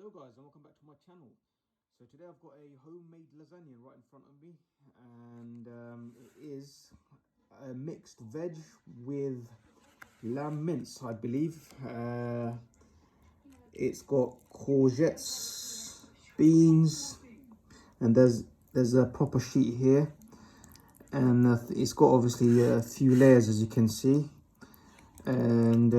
Hello guys and welcome back to my channel. So today I've got a homemade lasagna right in front of me, and it is a mixed veg with lamb mince, I believe. It's got courgettes, beans, and there's a proper sheet here, and it's got obviously a few layers, as you can see. And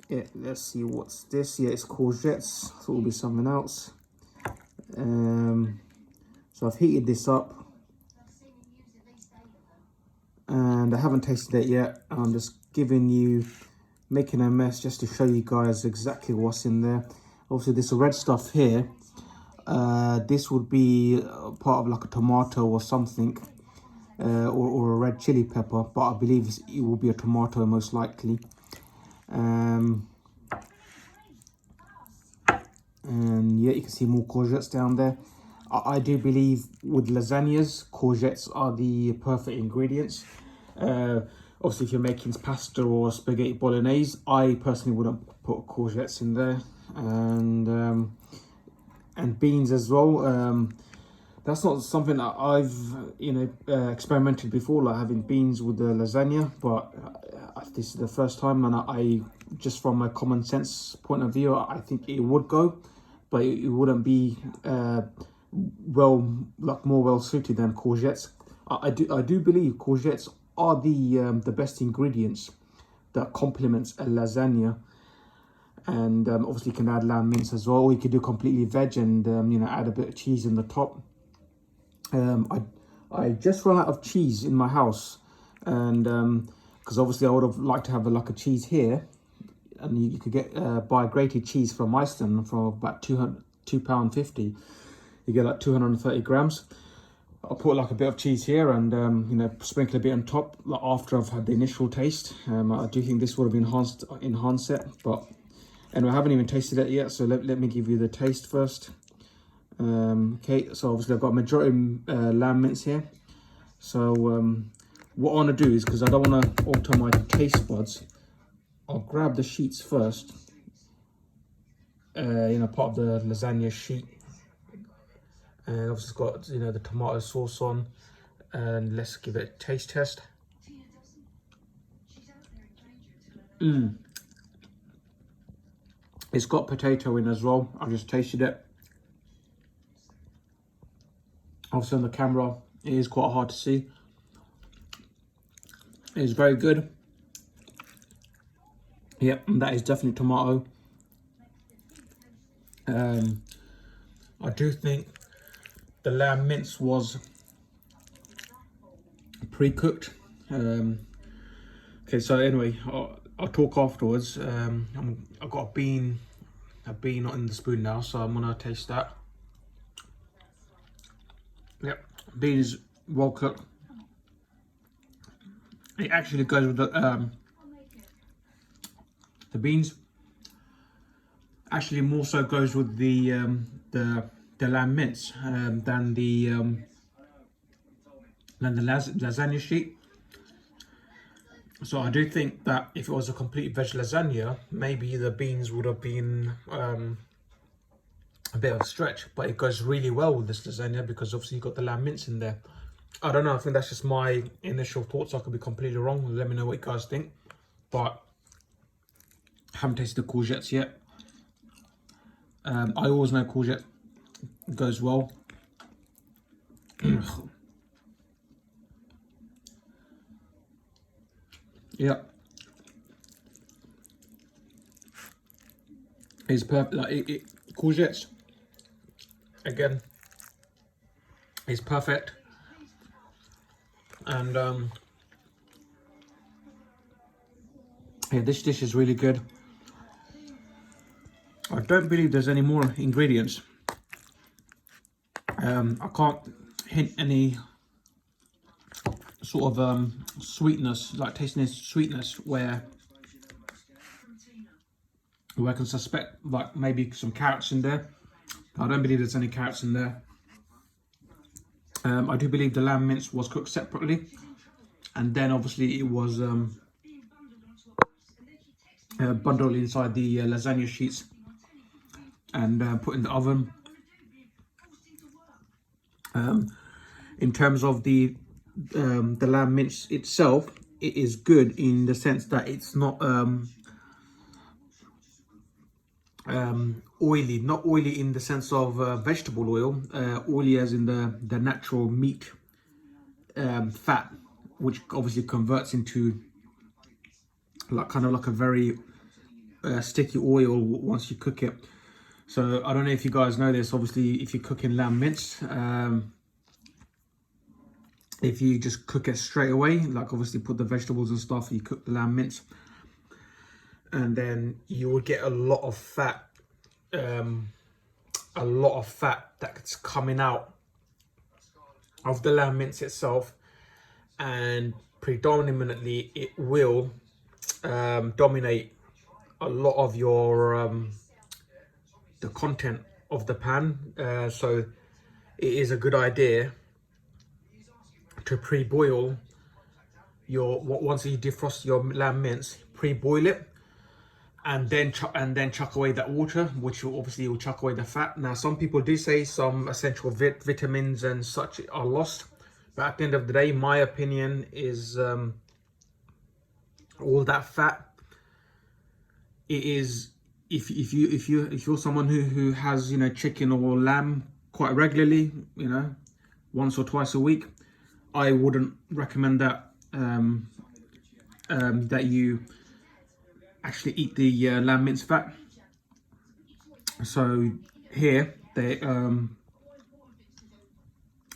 yeah, let's see, what's this? Yeah, it's courgettes. I thought it would be something else. So I've heated this up, and I haven't tasted it yet. I'm just making a mess just to show you guys exactly what's in there. Obviously, this red stuff here, this would be part of like a tomato or something, or a red chili pepper, but I believe it will be a tomato most likely. And yeah, you can see more courgettes down there. I do believe with lasagnas, courgettes are the perfect ingredients. Obviously, if you're making pasta or spaghetti bolognese, I personally wouldn't put courgettes in there, and beans as well. That's not something that I've experimented before, like having beans with the lasagna, but this is the first time, and I just from a common sense point of view, I think it would go, but it wouldn't be more well suited than courgettes. I do believe courgettes are the best ingredients that complements a lasagna. And obviously you can add lamb mince as well, or you could do completely veg and add a bit of cheese in the top. I just ran out of cheese in my house, and because obviously I would have liked to have like a cheese here, and you could get buy grated cheese from Iceland for about £2.50. You get like 230 grams. I'll put like a bit of cheese here, and sprinkle a bit on top, like after I've had the initial taste. I do think this would have enhanced it, but anyway, I haven't even tasted it yet, so let me give you the taste first. Okay, so obviously I've got a majority lamb mince here. So what I want to do is, because I don't want to alter my taste buds, I'll grab the sheets first. Part of the lasagna sheet, and obviously it's got the tomato sauce on. And let's give it a taste test. It's got potato in as well. I've just tasted it. Obviously on the camera it is quite hard to see. It is very good. Yep, that is definitely tomato. I do think the lamb mince was pre-cooked. Okay, so anyway, I'll talk afterwards. I've got a bean in the spoon now, so I'm gonna taste that. Yep, bean is well cooked. It actually goes with the beans. Actually, more so goes with the lamb mince than the lasagna sheet. So I do think that if it was a complete veg lasagna, maybe the beans would have been a bit of a stretch, but it goes really well with this lasagna because obviously you've got the lamb mince in there. I don't know, I think that's just my initial thoughts. I could be completely wrong. Let me know what you guys think. But I haven't tasted the courgettes yet. I always know courgette goes well. Yeah, it's perfect. Like courgettes again is perfect, and yeah, this dish is really good. I don't believe there's any more ingredients. I can't hint any sort of sweetness, like tasting this sweetness, where I can suspect like maybe some carrots in there. I don't believe there's any carrots in there. I do believe the lamb mince was cooked separately, and then obviously it was bundled inside the lasagna sheets. and put in the oven. In terms of the lamb mince itself, it is good in the sense that it's not oily. Not oily in the sense of vegetable oil, oily as in the natural meat fat, which obviously converts into like kind of like a very sticky oil once you cook it. So I don't know if you guys know this. Obviously, if you're cooking lamb mince, if you just cook it straight away, like obviously put the vegetables and stuff, you cook the lamb mince, and then you will get a lot of fat, that's coming out of the lamb mince itself, and predominantly it will dominate a lot of your the content of the pan. So it is a good idea to pre-boil your, once you defrost your lamb mince, pre-boil it, and then chuck away that water, which will obviously chuck away the fat. Now, some people do say some essential vitamins and such are lost, but at the end of the day, my opinion is all that fat, it is, if you're someone who has, you know, chicken or lamb quite regularly, you know, once or twice a week, I wouldn't recommend that that you actually eat the lamb mince fat. So here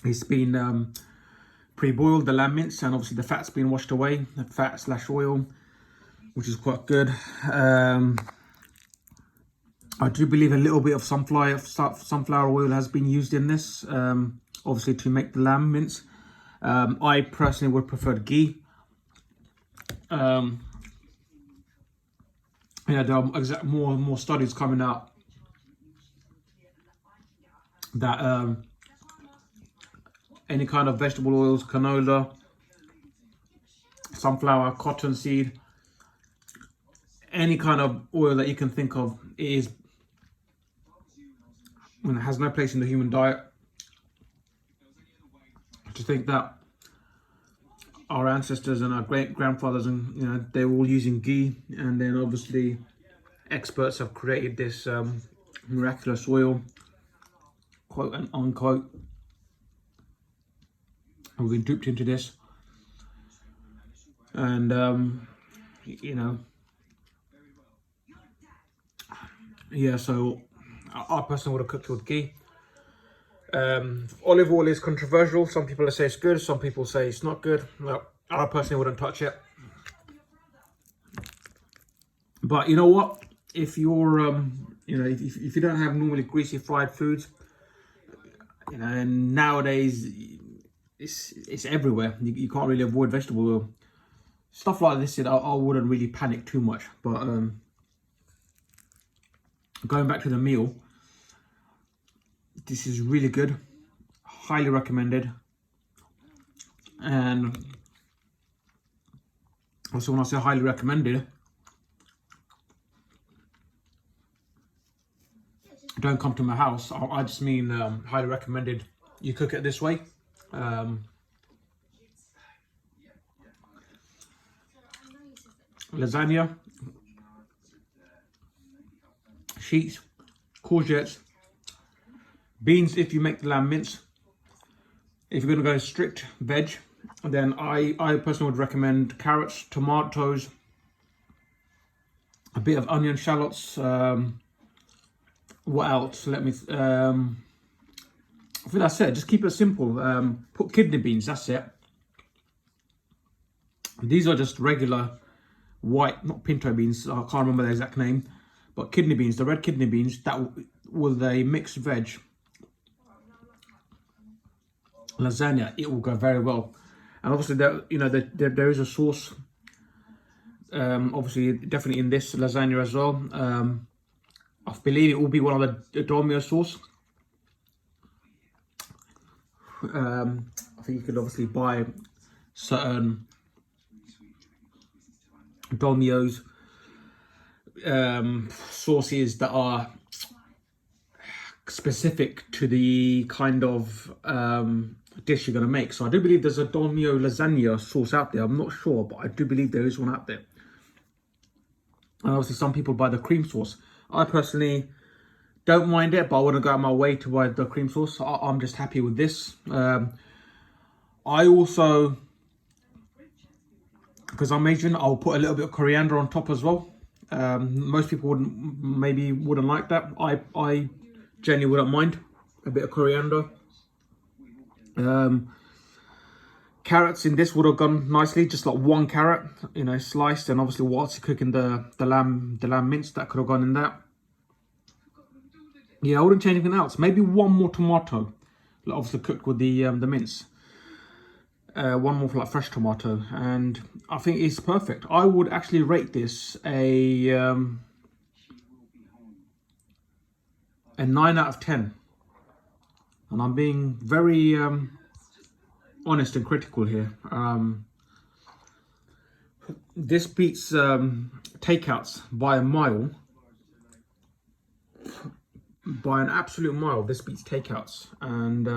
it's been pre-boiled, the lamb mince, and obviously the fat's been washed away, the fat / oil, which is quite good. I do believe a little bit of sunflower oil has been used in this, obviously to make the lamb mince. I personally would prefer ghee. Yeah, there are more studies coming out that any kind of vegetable oils, canola, sunflower, cottonseed, any kind of oil that you can think of, it has no place in the human diet. To think that our ancestors and our great grandfathers, and you know, they were all using ghee, and then obviously experts have created this miraculous oil, quote and unquote. We've been duped into this, and you know, yeah. So I personally would have cooked with ghee. Olive oil is controversial. Some people say it's good, some people say it's not good. Well, I personally wouldn't touch it. But you know what? If you're, you know, if you don't have normally greasy fried foods, you know, and nowadays it's everywhere. You can't really avoid vegetable oil. Stuff like this, I wouldn't really panic too much. But going back to the meal, this is really good, highly recommended. And also, when I say highly recommended, don't come to my house. I just mean highly recommended. You cook it this way. Lasagna, sheets, courgettes, beans if you make the lamb mince. If you're going to go strict veg, then I personally would recommend carrots, tomatoes, a bit of onion, shallots. What else? Let me. I think that's it. Just keep it simple. Put kidney beans. That's it. These are just regular white, not pinto beans. I can't remember the exact name, but kidney beans. The red kidney beans. That with a mixed veg lasagna, it will go very well. And obviously, there is a sauce. Obviously, definitely in this lasagna as well. I believe it will be one of the dolmio sauce. I think you could obviously buy certain dolmios sauces that are specific to the kind of dish you're going to make. So I do believe there's a Dolmio lasagna sauce out there. I'm not sure, but I do believe there is one out there. And obviously some people buy the cream sauce. I personally don't mind it, but I wouldn't go out of my way to buy the cream sauce. I'm just happy with this. I also, because I'm Asian, I'll put a little bit of coriander on top as well. Most people wouldn't like that. I genuinely wouldn't mind a bit of coriander. Carrots in this would have gone nicely, just like one carrot, you know, sliced, and obviously whilst you're cooking the lamb mince, that could have gone in that. Yeah, I wouldn't change anything else. Maybe one more tomato, like obviously cooked with the mince. One more for like fresh tomato, and I think it's perfect. I would actually rate this a 9 out of 10, and I'm being very honest and critical here. This beats takeouts by a mile. By an absolute mile, this beats takeouts, and